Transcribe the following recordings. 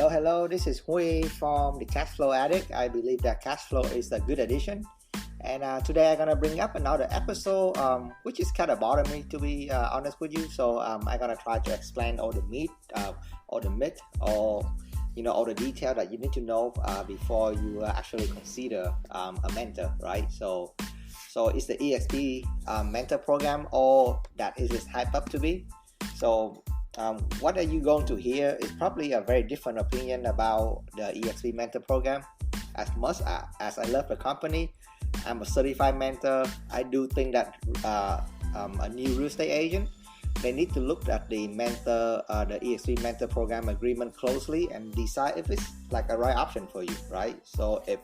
Hello. This is Hui from the Cash Flow Addict. I believe that cash flow is a good addition. And today I'm gonna bring up another episode, which is kind of bothering me to be honest with you. So I'm gonna try to explain all the myth, all the myth, or all the detail that you need to know before you actually consider a mentor, right? So it's the eXp mentor program, or that is it hyped up to be. So what are you going to hear is probably a very different opinion about the eXp mentor program. As much as I love the company, I'm a certified mentor. I do think that a new real estate agent, they need to look at the eXp mentor program agreement closely and decide if it's like a right option for you, right? So if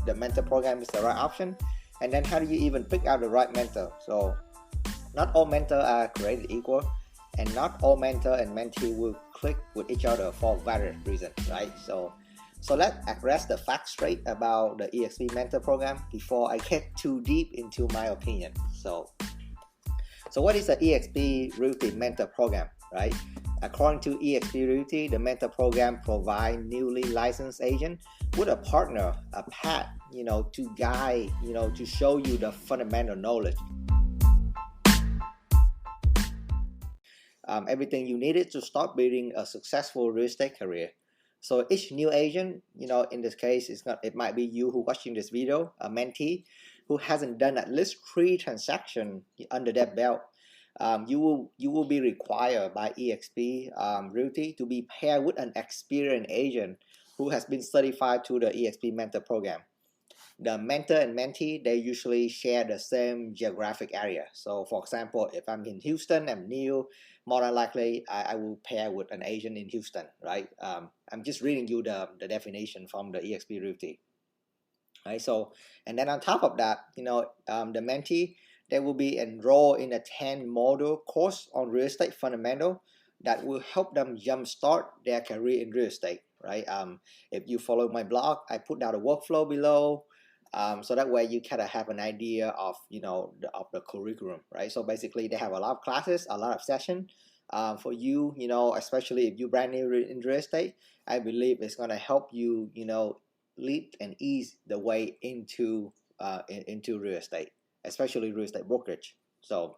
the mentor program is the right option, and then how do you even pick out the right mentor? So not all mentors are created equal, and not all mentor and mentee will click with each other for various reasons, right? So let's address the facts straight about the eXp mentor program before I get too deep into my opinion. So what is the eXp Realty mentor program, right? According to eXp Realty, the mentor program provides newly licensed agents with a partner, a path, to guide, to show you the fundamental knowledge. Everything you needed to start building a successful real estate career. So each new agent, in this case, it might be you who watching this video, a mentee who hasn't done at least 3 transactions under their belt. You will be required by eXp Realty to be paired with an experienced agent who has been certified to the eXp mentor program. The mentor and mentee, they usually share the same geographic area. So for example, if I'm in Houston, I'm new, more than likely I will pair with an agent in Houston, right? I'm just reading you the definition from the eXp Realty. Right? So, and then on top of that, the mentee, they will be enrolled in a 10 module course on real estate fundamental that will help them jumpstart their career in real estate, right? If you follow my blog, I put down a workflow below. So that way you kind of have an idea of the curriculum, right? So basically they have a lot of classes, a lot of sessions for you, especially if you're brand new in real estate. I believe it's going to help you, lead and ease the way into real estate, especially real estate brokerage. So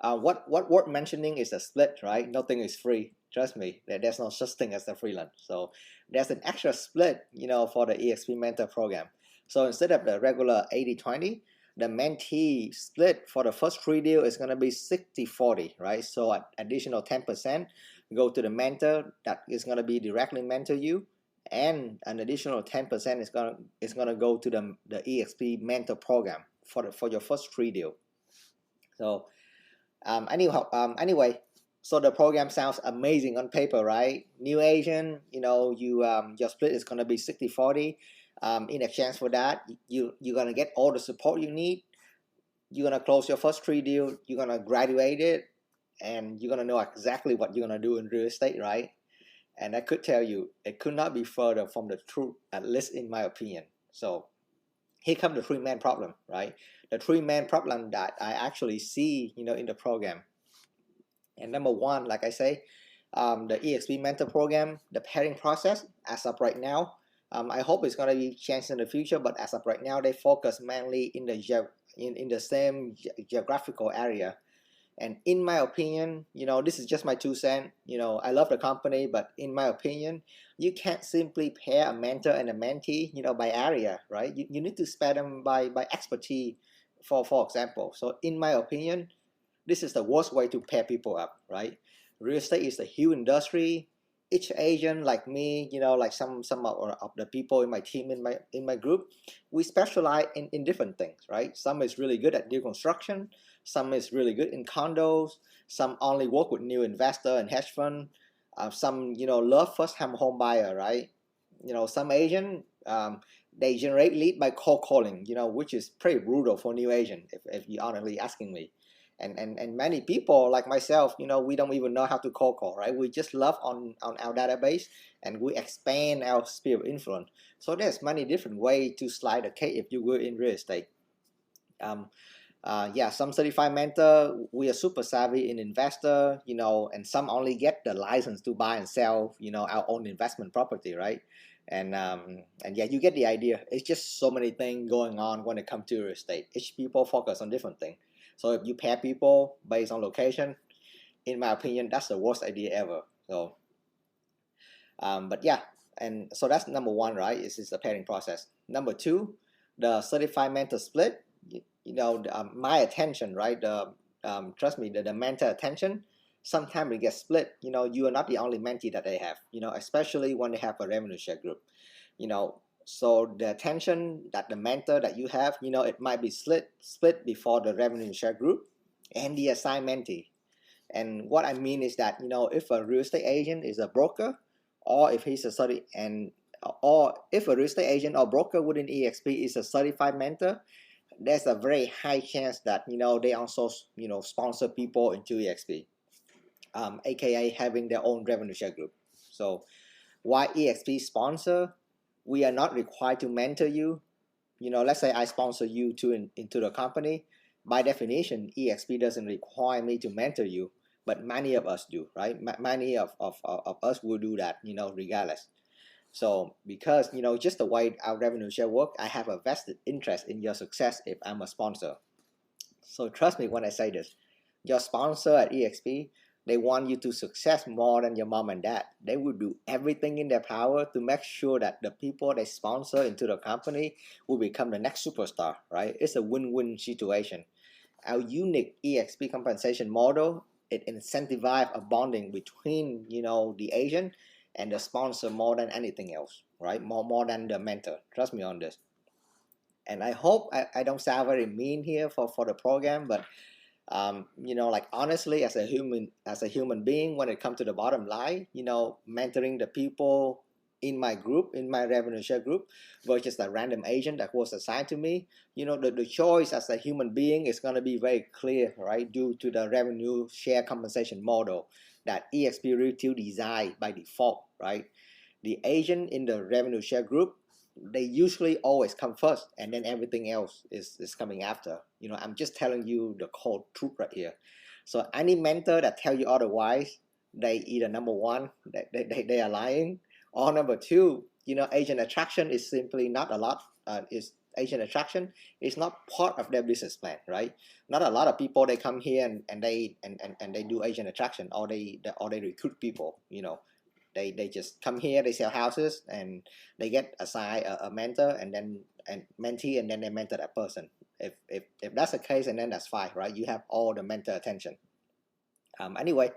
what worth mentioning is a split, right? Nothing is free. Trust me, there's no such thing as a freelance. So there's an extra split, for the eXp mentor program. So instead of the regular 80-20, the mentee split for the first 3 deals is going to be 60-40, right? So additional 10% go to the mentor that is going to be directly mentor you, and an additional 10% is going to go to the eXp mentor program for your first 3 deals. So anyway, so the program sounds amazing on paper, right? New agent, your split is going to be 60-40. In exchange for that, you're going to get all the support you need. You're going to close your first 3 deals. You're going to graduate it, and you're going to know exactly what you're going to do in real estate, right? And I could tell you, it could not be further from the truth, at least in my opinion. So here comes the 3-man problem, right? The 3-man problem that I actually see, in the program. And number 1, like I say, the eXp mentor program, the pairing process, as of right now, I hope it's going to be changed in the future, but as of right now, they focus mainly in the same geographical area. And in my opinion, this is just my 2 cents. I love the company, but in my opinion, you can't simply pair a mentor and a mentee, by area, right? You need to pair them by expertise, for example. So in my opinion, this is the worst way to pair people up, right? Real estate is a huge industry. Each agent, like me, like some of the people in my team, in my group, we specialize in different things, right? Some is really good at new construction, some is really good in condos, some only work with new investor and hedge fund, some love first-time home buyer, right? Some agent, they generate lead by cold calling, which is pretty brutal for new agent, if you're honestly asking me. And many people like myself, we don't even know how to cold call, right? We just love on our database, and we expand our sphere of influence. So there's many different ways to slide a cake if you were in real estate. Yeah, some certified mentor, we are super savvy in investor, and some only get the license to buy and sell, our own investment property, right? And yeah, you get the idea. It's just so many things going on when it comes to real estate. Each people focus on different things. So if you pair people based on location, in my opinion, that's the worst idea ever. So, but yeah, and so that's number one, right? Is the pairing process. Number two, the certified mentor split. My attention, right? Trust me, the mentor attention, sometimes it gets split. You are not the only mentee that they have. Especially when they have a revenue share group. So the attention that the mentor that you have, it might be split before the revenue share group and the assigned mentee. And what I mean is that, if a real estate agent is a broker, or if he's a or if a real estate agent or broker within eXp is a certified mentor, there's a very high chance that, they also, sponsor people into eXp, aka having their own revenue share group. So why eXp sponsor? We are not required to mentor you. Let's say I sponsor you into the company. By definition, eXp doesn't require me to mentor you, but many of us do, right? Many of us will do that, regardless. So because, just the way our revenue share work, I have a vested interest in your success if I'm a sponsor. So trust me when I say this. Your sponsor at eXp, they want you to success more than your mom and dad. They will do everything in their power to make sure that the people they sponsor into the company will become the next superstar, right? It's a win-win situation. Our unique eXp compensation model, it incentivizes a bonding between, the agent and the sponsor more than anything else, right? More than the mentor. Trust me on this. And I hope I don't sound very mean here for the program, but like honestly, as a human being, when it comes to the bottom line, mentoring the people in my group, in my revenue share group, versus a random agent that was assigned to me, the choice as a human being is going to be very clear, right? Due to the revenue share compensation model that eXp Realty designed by default, right? The agent in the revenue share group, they usually always come first, and then everything else is coming after. I'm just telling you the cold truth right here. So any mentor that tell you otherwise, they either number one, they are lying, or number two, agent attraction is simply not a lot. Is agent attraction is not part of their business plan, right? Not a lot of people they come here and they do agent attraction, or they recruit people. They just come here, they sell houses, and they get assigned a mentor and mentee, and then they mentor that person. If that's the case, and then that's fine, right? You have all the mentor attention. Anyway,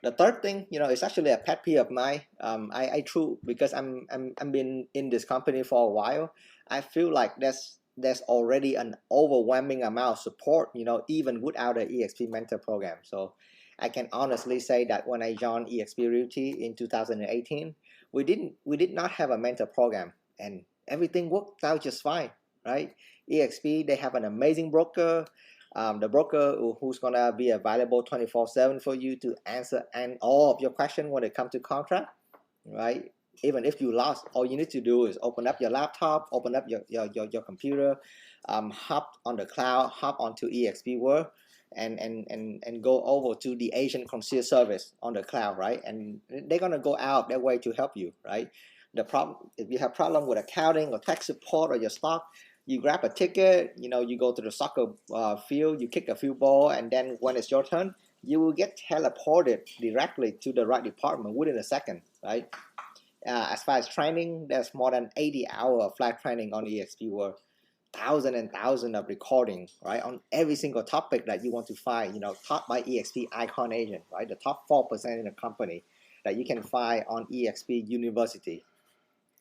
the third thing, is actually a pet peeve of mine. I true because I'm been in this company for a while. I feel like there's already an overwhelming amount of support, even without the eXp mentor program. So I can honestly say that when I joined eXp Realty in 2018, we did not have a mentor program, and everything worked out just fine, right? eXp, they have an amazing broker. The broker who's gonna be available 24/7 for you to answer and all of your questions when it comes to contract, right? Even if you lost, all you need to do is open up your laptop, open up your computer, hop on the cloud, hop onto eXp World, and go over to the agent concierge service on the cloud, right? And they're gonna go out their way to help you, right? The problem, if you have problem with accounting or tax support or your stock, you grab a ticket, you go to the soccer field, you kick a few ball, and then when it's your turn, you will get teleported directly to the right department within a second, right? As far as training, there's more than 80 hours of flight training on eXp World, thousands and thousands of recording, right, on every single topic that you want to find, taught by eXp icon agent, right, the top 4% in the company that you can find on eXp University.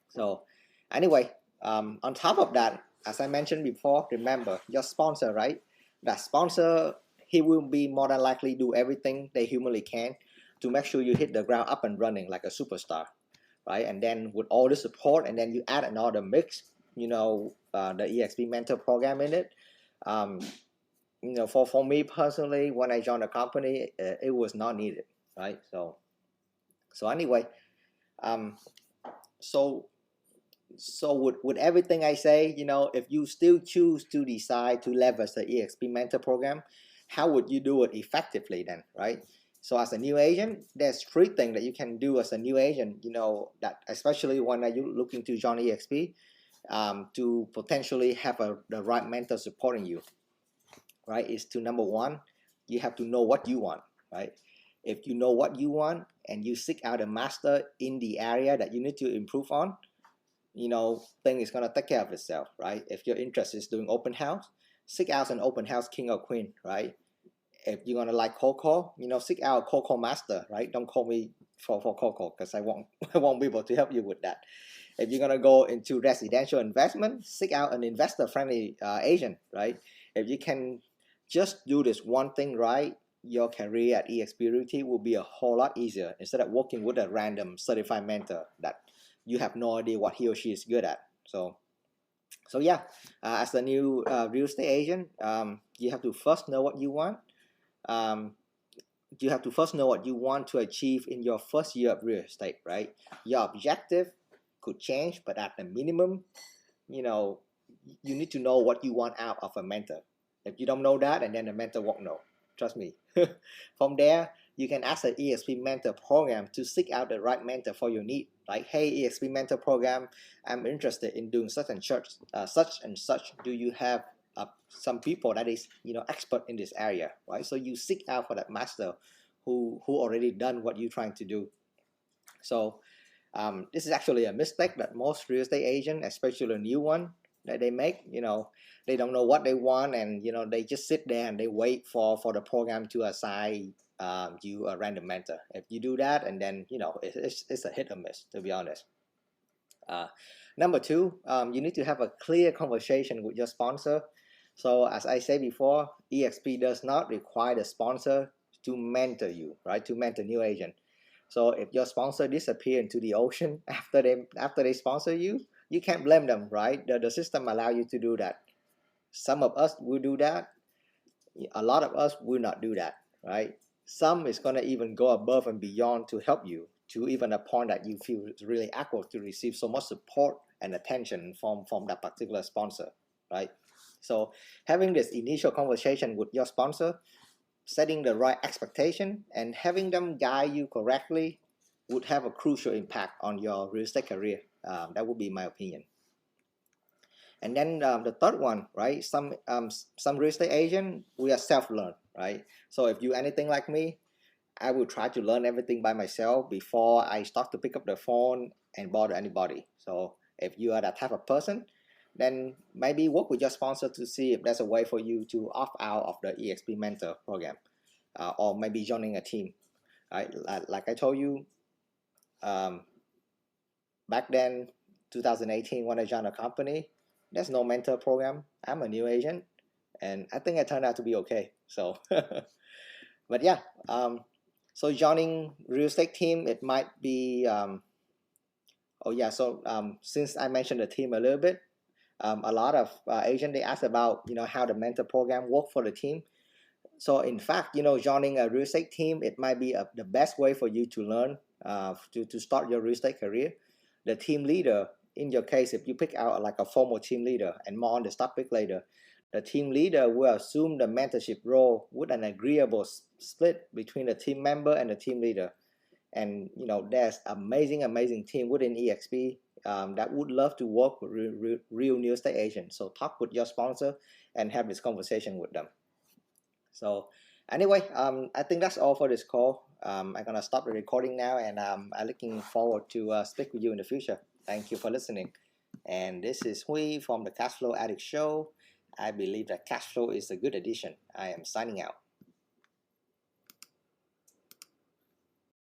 So anyway, on top of that, as I mentioned before, remember your sponsor, right? That sponsor, he will be more than likely do everything they humanly can to make sure you hit the ground up and running like a superstar, right? And then with all the support, and then you add another mix, the eXp mentor program in it. For me personally, when I joined the company, it was not needed, right? So anyway, so So with everything I say, you know, if you still choose to decide to leverage the eXp mentor program, how would you do it effectively then, right? So as a new agent, there's three things that you can do as a new agent, you know, that especially when you're looking to join eXp, to potentially have the right mentor supporting you, right? Is to number one, you have to know what you want, right? If you know what you want and you seek out a master in the area that you need to improve on, you know, thing is gonna take care of itself, right? If your interest is doing open house, seek out an open house king or queen, right? If you're gonna like cold call, you know, seek out a cold call master, right? Don't call me for cold call because I won't I won't be able to help you with that. If you're gonna go into residential investment, seek out an investor friendly agent, right? If you can just do this one thing right, your career at eXp Realty will be a whole lot easier instead of working with a random certified mentor that you have no idea what he or she is good at. So yeah, as a new real estate agent, you have to first know what you want. Um, you have to first know what you want to achieve in your first year of real estate, right? Your objective could change, but at the minimum, you know, you need to know what you want out of a mentor. If you don't know that, and then the mentor won't know. Trust me. From there, you can ask an eXp mentor program to seek out the right mentor for your need. Like, hey, eXp mentor program, I'm interested in doing such and such, Do you have some people that is, you know, expert in this area, right? So you seek out for that master who already done what you're trying to do. So this is actually a mistake that most real estate agents, especially a new one, that they make. You know, they don't know what they want, and you know, they just sit there and they wait for the program to assign you a random mentor. If you do that, and then you know, it's a hit or miss, to be honest. Uh, Number two, you need to have a clear conversation with your sponsor. So as I said before, eXp does not require the sponsor to mentor you, right? To mentor new agent. So if your sponsor disappear into the ocean after they sponsor you, you can't blame them, right? The system allow you to do that. Some of us will do that. A lot of us will not do that, right? Some is gonna even go above and beyond to help you to even a point that you feel it's really awkward to receive so much support and attention from that particular sponsor, right? So having this initial conversation with your sponsor, setting the right expectation, and having them guide you correctly would have a crucial impact on your real estate career. That would be my opinion. And then the third one, right? Some real estate agent, we are self-learn, right? So if you anything like me, I will try to learn everything by myself before I start to pick up the phone and bother anybody. So if you are that type of person, then maybe work with your sponsor to see if there's a way for you to opt out of the eXp mentor program, or maybe joining a team. Right? Like I told you, um, back then, 2018, when I joined a company, there's no mentor program. I'm a new agent, and I think I turned out to be okay. So, but yeah, so joining real estate team, it might be. Oh yeah, so since I mentioned the team a little bit, a lot of agents they ask about, you know, how the mentor program work for the team. So in fact, you know, joining a real estate team, it might be the best way for you to learn, to start your real estate career. The team leader, in your case, if you pick out like a formal team leader, and more on this topic later, the team leader will assume the mentorship role with an agreeable split between the team member and the team leader. And you know, there's amazing team within eXp that would love to work with real real estate agents. So talk with your sponsor and have this conversation with them. So anyway, I think that's all for this call. I'm gonna stop the recording now, and I'm looking forward to speak with you in the future. Thank you for listening. And this is Hui from the Cashflow Addict Show. I believe that cash flow is a good addition. I am signing out.